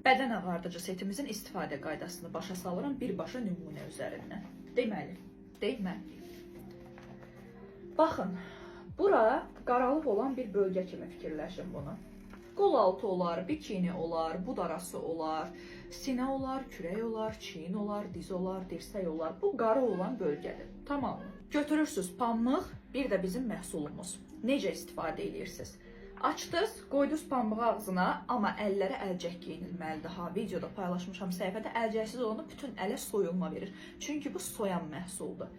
Bədən ağardıcı setimizin istifadə qaydasını başa salıram birbaşa nümunə üzərindən. Deməli. Baxın, bura qaralıq olan bir bölgə kimi fikirləşin bunu. Qol altı olar, bikini olar, bud arası olar, sinə olar, kürək olar, çiyin olar, diz olar, dirsək olar. Bu qarı olan bölgədir. Tamam mı? Götürürsünüz pambıq, bir də bizim məhsulumuz. Necə istifadə edirsiniz? Açdınız, qoydunuz pambığı ağzına, amma əllərə əlcək geyinilməlidir. Videoda paylaşmışam səhifədə, əlcəksiz olanı bütün ələ soyulma verir. Çünki bu soyan məhsuldur.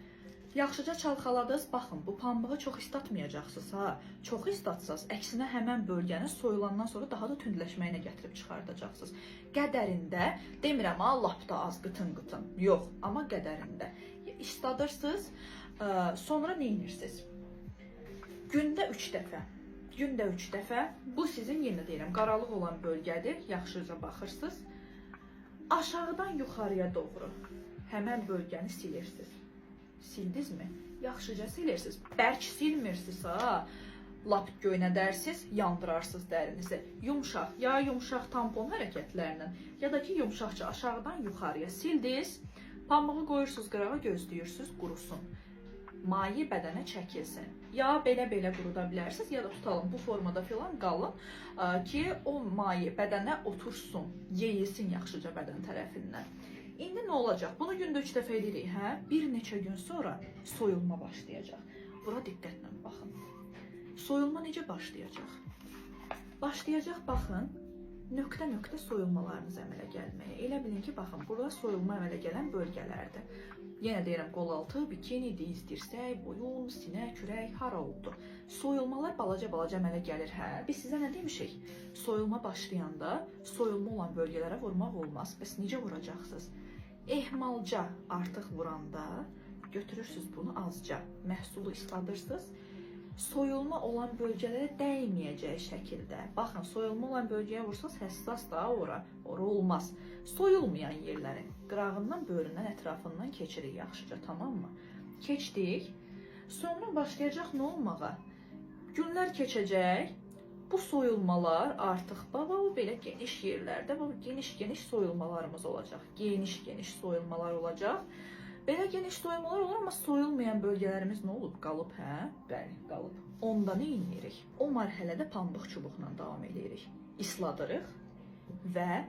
Yaxşıca çalxaladınız, baxın, bu pambığı çox islatmayacaqsınız. Çox islatsaz, əksinə həmən bölgəni soyulandan sonra daha da tündləşməyinə gətirib çıxardacaqsınız. Qədərində, demirəm, lap da az qıtın-qıtın, yox, amma qədərində. İsladırsınız, sonra nə edirsiniz? Gündə 3 dəfə, bu sizin, yenə deyirəm, qaralıq olan bölgədir, yaxşıca baxırsınız. Aşağıdan yuxarıya doğru həmən bölgəni silirsiniz. Sildinizmi? Yaxşıca silirsiniz. Bərk silmirsiniz, lap göynədərsiniz, yandırarsınız dərinizi. Yumşaq, ya yumşaq tampon hərəkətlərlə, ya da ki, yumşaqca aşağıdan yuxarıya sildiniz, pambığı qoyursunuz qırağa, gözləyirsiniz, qurusun. Mayi bədənə çəkilsin. Ya belə quruda bilərsiniz, ya da tutalım bu formada filan qalın ki, o mayi bədənə otursun, yeyilsin yaxşıca bədən tərəfindən. İndi nə olacaq? Bunu gündə 3 dəfə edirik, Bir neçə gün sonra soyulma başlayacaq. Bura diqqətlə baxın. Soyulma necə başlayacaq? Başlayacaq, baxın, nöqtə-nöqtə soyulmalarınız əmələ gəlməyə. Elə bilin ki, baxın, burada soyulma əmələ gələn bölgələrdir. Yenə deyirəm, qol altı, bikini, diz, dirsək, boyun, sinə, kürək, hara oldu. Soyulmalar balaca əmələ gəlir, Biz sizə nə demişik? Soyulma başlayanda soyulma olan bölgələrə vurmaq olmaz. Bəs necə vuracaqsınız? Ehmalca artıq vuranda götürürsünüz bunu azca, məhsulu isladırsınız. Soyulma olan bölgələrə dəyməyəcək şəkildə. Baxın, soyulma olan bölgəyə vursanız həssas da ora olmaz. Soyulmayan yerlərin qırağından, böğründən, ətrafından keçirik yaxşıca, tamam mı? Keçdik. Sonra başlayacaq nə olmağa? Günlər keçəcək. Bu soyulmalar artıq belə geniş yerlərdə geniş soyulmalarımız olacaq. Geniş soyulmalar olacaq. Belə geniş soyulmalar olur, amma soyulmayan bölgələrimiz nə olub? Qalıb, Bəli, qalıb. Onda nə edirik? O mərhələdə pambıq çubuqla davam edirik. İsladırıq və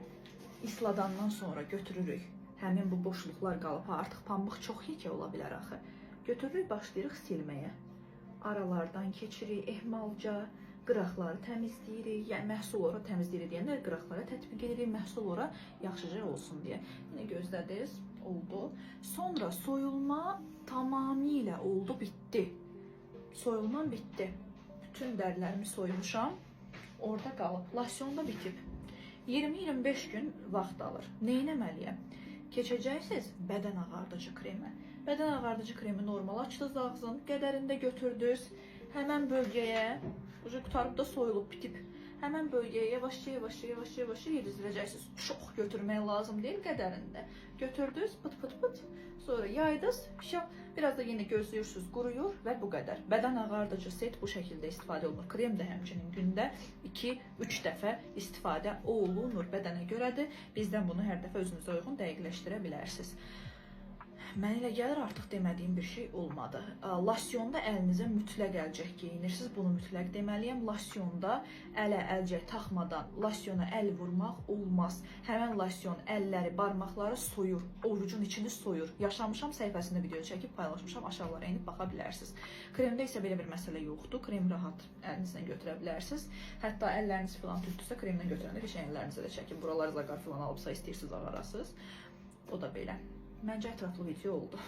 isladandan sonra götürürük. Həmin bu boşluqlar qalıb, artıq pambıq çox yekə ola bilər axı. Götürürük, başlayırıq silməyə. Aralardan keçirik, ehmalca, qıraqları təmizləyirik, yəni məhsul ora təmizləyirik deyəndə qıraqlara tətbiq edirik, məhsul ora yaxşıca olsun deyə. Yine gözlədiniz, oldu. Sonra soyulma tamamilə oldu, bitdi. Soyulma bitdi. Bütün dərlərimi soymuşam, orada qalıb. Losyonda bitib. 20-25 gün vaxt alır. Neynəməliyəm? Keçəcəksiniz bədən ağardıcı kremi. Bədən ağardıcı kremi normal açdınız ağzın, qədərində götürdünüz. Həmən bölgəyə, qutarıb da soyulub, bitib. Həmən bölgəyə yavaşça yedizdirəcəksiniz. Çox götürmək lazım deyil, qədərində. Götürdünüz, pıt, sonra yaydınız, biraz da yenə gözləyirsiniz, quruyur və bu qədər. Bədən ağardıcı set bu şəkildə istifadə olunur. Krem də həmçinin gündə 2-3 dəfə istifadə olunur. Bədənə görədir. Bizdən bunu hər dəfə özünüzə uyğun dəqiqləşdirə bilərsiniz. Mən elə gəlir, artıq demədiyim bir şey olmadı. Losyonda əlinizə mütləq əlcək geyinirsiniz. Bunu mütləq deməliyəm. Losyonda ələ əlcək taxmadan losyona əl vurmaq olmaz. Həmən losyon əlləri, barmaqları soyur. Ovucun içini soyur. Yaşamışam səhifəsində video çəkib paylaşmışam. Aşağılara enib baxa bilərsiniz. Kremdə isə belə bir məsələ yoxdur. Krem rahat əlinizdən götürə bilərsiniz. Hətta əlləriniz filan tütdüsə kremdən götürəndə bir şey əllərinizə də çəkin. Buralar zaqar filan alıbsa istəyirsiniz ağarasınız. O da belə. Məncə ətraflı video oldu.